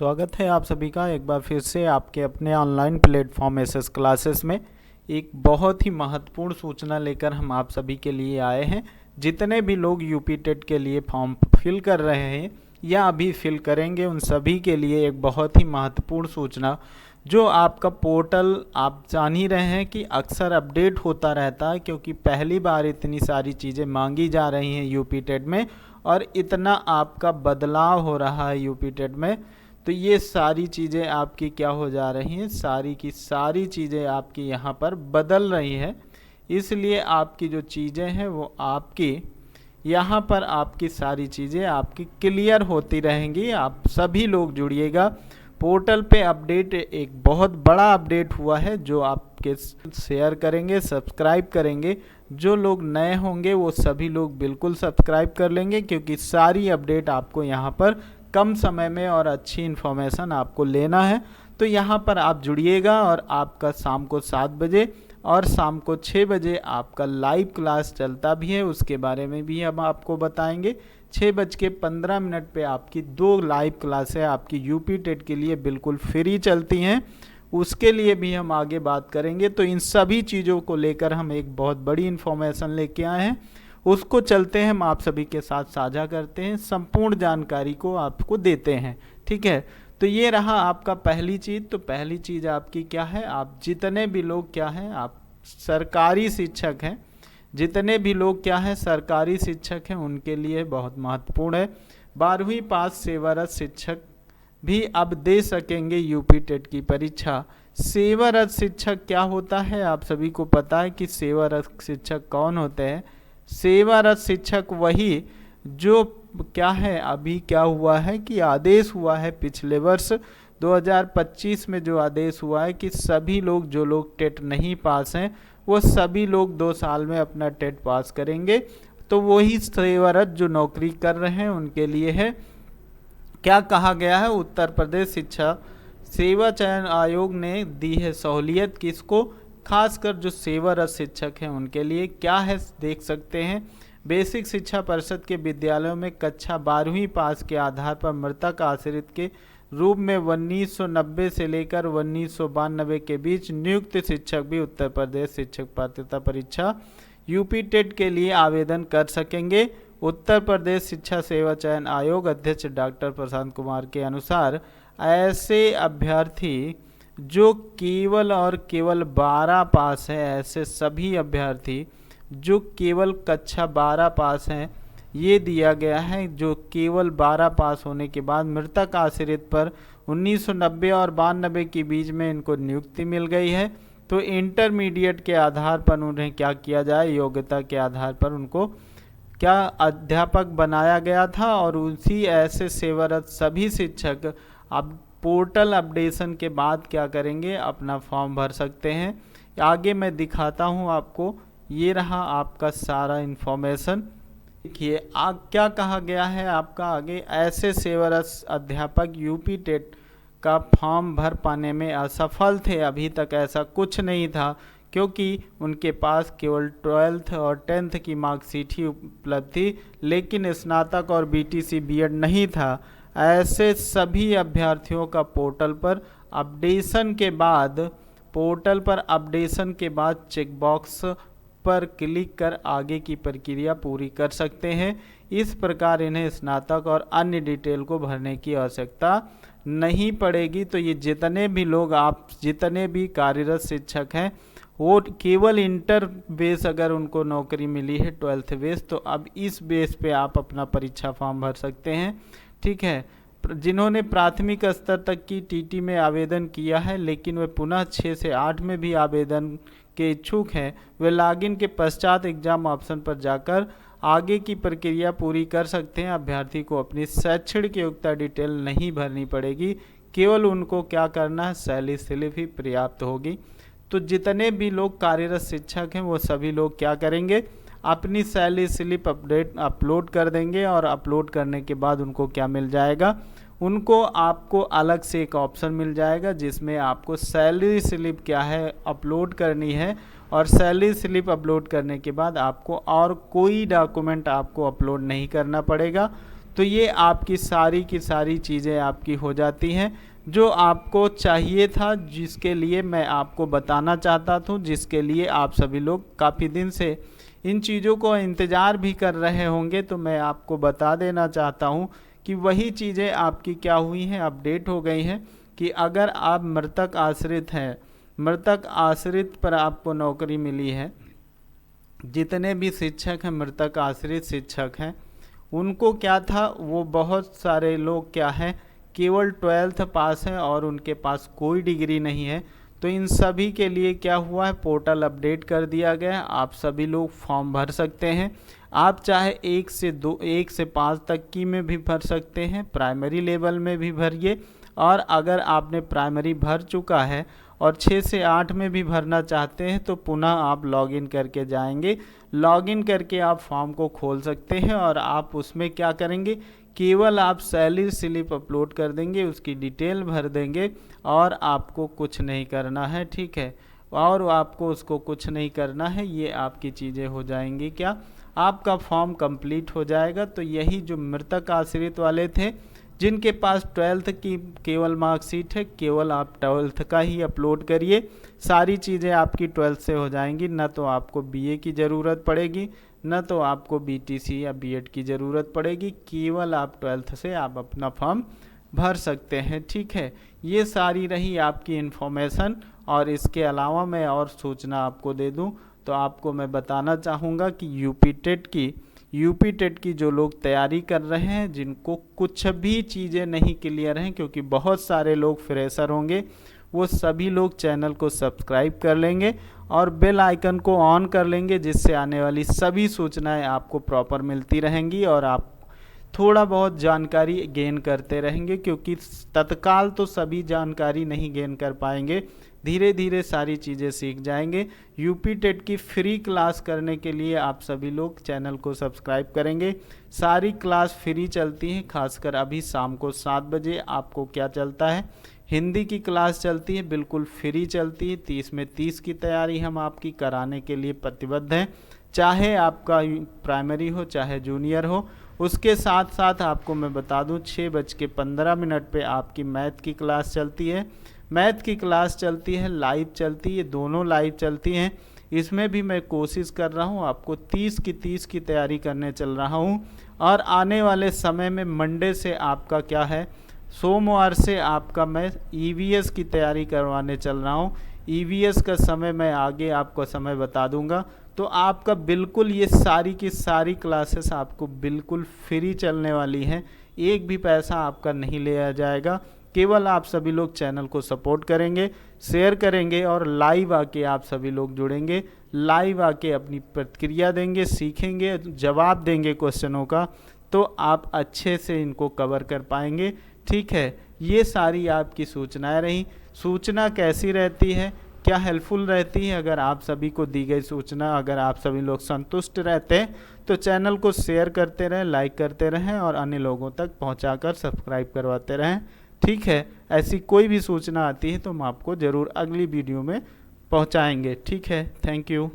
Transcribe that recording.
स्वागत है आप सभी का एक बार फिर से आपके अपने ऑनलाइन प्लेटफॉर्म एसएस क्लासेस में। एक बहुत ही महत्वपूर्ण सूचना लेकर हम आप सभी के लिए आए हैं। जितने भी लोग यूपी टेट के लिए फॉर्म फिल कर रहे हैं या अभी फिल करेंगे, उन सभी के लिए एक बहुत ही महत्वपूर्ण सूचना, जो आपका पोर्टल आप जान ही रहे हैं कि अक्सर अपडेट होता रहता है, क्योंकि पहली बार इतनी सारी चीज़ें मांगी जा रही हैं यूपी टेट में और इतना आपका बदलाव हो रहा है यूपी टेट में। तो ये सारी चीज़ें आपकी क्या हो जा रही हैं, सारी की सारी चीज़ें आपकी यहाँ पर बदल रही है। इसलिए आपकी जो चीज़ें हैं वो आपकी यहाँ पर आपकी सारी चीज़ें आपकी क्लियर होती रहेंगी। आप सभी लोग जुड़िएगा। पोर्टल पे अपडेट, एक बहुत बड़ा अपडेट हुआ है जो आपके शेयर करेंगे, सब्सक्राइब करेंगे। जो लोग नए होंगे वो सभी लोग बिल्कुल सब्सक्राइब कर लेंगे, क्योंकि सारी अपडेट आपको यहाँ पर कम समय में और अच्छी इन्फॉर्मेशन आपको लेना है। तो यहाँ पर आप जुड़िएगा और आपका शाम को 7 बजे और शाम को 6 बजे आपका लाइव क्लास चलता भी है, उसके बारे में भी हम आपको बताएंगे। 6:15 पे आपकी 2 लाइव क्लासें आपकी यूपी टेट के लिए बिल्कुल फ्री चलती हैं, उसके लिए भी हम आगे बात करेंगे। तो इन सभी चीज़ों को लेकर हम एक बहुत बड़ी इन्फॉर्मेशन लेके आए हैं, उसको चलते हैं हम आप सभी के साथ साझा करते हैं, संपूर्ण जानकारी को आपको देते हैं। ठीक है, तो ये रहा आपका पहली चीज़। तो पहली चीज़ आपकी क्या है, आप जितने भी लोग क्या हैं, आप सरकारी शिक्षक हैं, जितने भी लोग क्या हैं सरकारी शिक्षक हैं, उनके लिए बहुत महत्वपूर्ण है। 12वीं पास सेवारत शिक्षक भी अब दे सकेंगे यूपी टेट की परीक्षा। सेवारत शिक्षक क्या होता है, आप सभी को पता है कि सेवारत शिक्षक कौन होते हैं। सेवारत शिक्षक वही जो क्या है, अभी क्या हुआ है कि आदेश हुआ है पिछले वर्ष 2025 में, जो आदेश हुआ है कि सभी लोग, जो लोग टेट नहीं पास हैं, वो सभी लोग 2 साल में अपना टेट पास करेंगे। तो वही सेवारत जो नौकरी कर रहे हैं उनके लिए है। क्या कहा गया है, उत्तर प्रदेश शिक्षा सेवा चयन आयोग ने दी है सहूलियत किसको, खासकर जो सेवारत शिक्षक हैं उनके लिए। क्या है देख सकते हैं, बेसिक शिक्षा परिषद के विद्यालयों में कक्षा 12वीं पास के आधार पर मृतक आश्रित के रूप में 1990 से लेकर 1992 के बीच नियुक्त शिक्षक भी उत्तर प्रदेश शिक्षक पात्रता परीक्षा यूपी टेट के लिए आवेदन कर सकेंगे। उत्तर प्रदेश शिक्षा सेवा चयन आयोग अध्यक्ष डॉक्टर प्रशांत कुमार के अनुसार ऐसे अभ्यर्थी जो केवल और केवल 12 पास है, ऐसे सभी अभ्यर्थी जो केवल कक्षा 12 पास हैं, ये दिया गया है, जो केवल 12 पास होने के बाद मृतक आश्रित पर 1990 और 92 के बीच में इनको नियुक्ति मिल गई है। तो इंटरमीडिएट के आधार पर उन्हें क्या किया जाए, योग्यता के आधार पर उनको क्या अध्यापक बनाया गया था। और उसी ऐसे सेवारत सभी शिक्षक अब पोर्टल अपडेशन के बाद क्या करेंगे, अपना फॉर्म भर सकते हैं। आगे मैं दिखाता हूं आपको, ये रहा आपका सारा इन्फॉर्मेशन। देखिए क्या कहा गया है आपका आगे, ऐसे सेवारत अध्यापक यूपी टेट का फॉर्म भर पाने में असफल थे। अभी तक ऐसा कुछ नहीं था, क्योंकि उनके पास केवल 12th और 10th की मार्कशीट ही उपलब्ध थी, लेकिन स्नातक और बीटीसी बीएड नहीं था। ऐसे सभी अभ्यर्थियों का पोर्टल पर अपडेशन के बाद चेकबॉक्स पर क्लिक कर आगे की प्रक्रिया पूरी कर सकते हैं। इस प्रकार इन्हें स्नातक और अन्य डिटेल को भरने की आवश्यकता नहीं पड़ेगी। तो ये जितने भी लोग, आप जितने भी कार्यरत शिक्षक हैं, वो केवल इंटर बेस अगर उनको नौकरी मिली है 12th बेस, तो अब इस बेस पे आप अपना परीक्षा फॉर्म भर सकते हैं। ठीक है, जिन्होंने प्राथमिक स्तर तक की टीटी में आवेदन किया है, लेकिन वे पुनः 6 से 8 में भी आवेदन के इच्छुक हैं, वे लॉगिन के पश्चात एग्जाम ऑप्शन पर जाकर आगे की प्रक्रिया पूरी कर सकते हैं। अभ्यर्थी को अपनी शैक्षणिक योग्यता डिटेल नहीं भरनी पड़ेगी, केवल उनको क्या करना है, सैलरी स्लिप ही पर्याप्त होगी। तो जितने भी लोग कार्यरत शिक्षक हैं वो सभी लोग क्या करेंगे, अपनी सैलरी स्लिप अपलोड कर देंगे, और अपलोड करने के बाद उनको क्या मिल जाएगा, उनको आपको अलग से एक ऑप्शन मिल जाएगा जिसमें आपको सैलरी स्लिप क्या है अपलोड करनी है। और सैलरी स्लिप अपलोड करने के बाद आपको और कोई डॉक्यूमेंट आपको अपलोड नहीं करना पड़ेगा। तो ये आपकी सारी की सारी चीज़ें आपकी हो जाती हैं जो आपको चाहिए था, जिसके लिए मैं आपको बताना चाहता था, जिसके लिए आप सभी लोग काफ़ी दिन से इन चीज़ों को इंतज़ार भी कर रहे होंगे। तो मैं आपको बता देना चाहता हूँ कि वही चीज़ें आपकी क्या हुई हैं, अपडेट हो गई हैं कि अगर आप मृतक आश्रित हैं, मृतक आश्रित पर आपको नौकरी मिली है। जितने भी शिक्षक हैं, मृतक आश्रित शिक्षक हैं, उनको क्या था, वो बहुत सारे लोग क्या है, केवल 12th पास हैं और उनके पास कोई डिग्री नहीं है। तो इन सभी के लिए क्या हुआ है, पोर्टल अपडेट कर दिया गया है। आप सभी लोग फॉर्म भर सकते हैं। आप चाहे 1 से 5 तक की में भी भर सकते हैं, प्राइमरी लेवल में भी भरिए। और अगर आपने प्राइमरी भर चुका है और 6 से 8 में भी भरना चाहते हैं तो पुनः आप लॉगिन करके जाएंगे। लॉगिन करके आप फॉर्म को खोल सकते हैं और आप उसमें क्या करेंगे, केवल आप सैलरी स्लिप अपलोड कर देंगे, उसकी डिटेल भर देंगे और आपको कुछ नहीं करना है, ठीक है। और आपको उसको कुछ नहीं करना है, ये आपकी चीज़ें हो जाएंगी, क्या आपका फॉर्म कंप्लीट हो जाएगा। तो यही जो मृतक आश्रित वाले थे, जिनके पास 12th की केवल मार्कशीट है, केवल आप 12th का ही अपलोड करिए, सारी चीज़ें आपकी 12th से हो जाएंगी। न तो आपको बीए की ज़रूरत पड़ेगी, न तो आपको बीटीसी या बीएड की ज़रूरत पड़ेगी, केवल आप 12th से आप अपना फॉर्म भर सकते हैं, ठीक है। ये सारी रही आपकी इन्फॉर्मेशन। और इसके अलावा मैं और सूचना आपको दे दूं तो आपको मैं बताना चाहूँगा कि यूपी टेट की जो लोग तैयारी कर रहे हैं, जिनको कुछ भी चीज़ें नहीं क्लियर हैं, क्योंकि बहुत सारे लोग फ्रेशर होंगे, वो सभी लोग चैनल को सब्सक्राइब कर लेंगे और बेल आइकन को ऑन कर लेंगे, जिससे आने वाली सभी सूचनाएं आपको प्रॉपर मिलती रहेंगी और आप थोड़ा बहुत जानकारी गेन करते रहेंगे। क्योंकि तत्काल तो सभी जानकारी नहीं गेन कर पाएंगे, धीरे धीरे सारी चीज़ें सीख जाएंगे। यूपी टेट की फ्री क्लास करने के लिए आप सभी लोग चैनल को सब्सक्राइब करेंगे। सारी क्लास फ्री चलती हैं, खासकर अभी शाम को 7 बजे आपको क्या चलता है, हिंदी की क्लास चलती है, बिल्कुल फ्री चलती है। 30 में 30 की तैयारी हम आपकी कराने के लिए प्रतिबद्ध हैं, चाहे आपका प्राइमरी हो चाहे जूनियर हो। उसके साथ साथ आपको मैं बता दूं 6:15 पे आपकी मैथ की क्लास चलती है। मैथ की क्लास चलती है, लाइव चलती है, दोनों लाइव चलती हैं। इसमें भी मैं कोशिश कर रहा हूं, आपको 30 की तैयारी करने चल रहा हूं। और आने वाले समय में मंडे से आपका क्या है, सोमवार से आपका मैं ईवीएस की तैयारी करवाने चल रहा हूं। ईवीएस का समय मैं आगे आपको समय बता दूंगा। तो आपका बिल्कुल ये सारी की सारी क्लासेस आपको बिल्कुल फ्री चलने वाली हैं, एक भी पैसा आपका नहीं लिया जाएगा। केवल आप सभी लोग चैनल को सपोर्ट करेंगे, शेयर करेंगे और लाइव आके आप सभी लोग जुड़ेंगे, लाइव आके अपनी प्रतिक्रिया देंगे, सीखेंगे, जवाब देंगे क्वेश्चनों का, तो आप अच्छे से इनको कवर कर पाएंगे, ठीक है। ये सारी आपकी सूचनाएं रही। सूचना कैसी रहती है, क्या हेल्पफुल रहती है, अगर आप सभी को दी गई सूचना अगर आप सभी लोग संतुष्ट रहते हैं तो चैनल को शेयर करते रहें, लाइक करते रहें और अन्य लोगों तक पहुंचाकर सब्सक्राइब करवाते रहें, ठीक है। ऐसी कोई भी सूचना आती है तो हम आपको ज़रूर अगली वीडियो में पहुंचाएंगे, ठीक है। Thank you.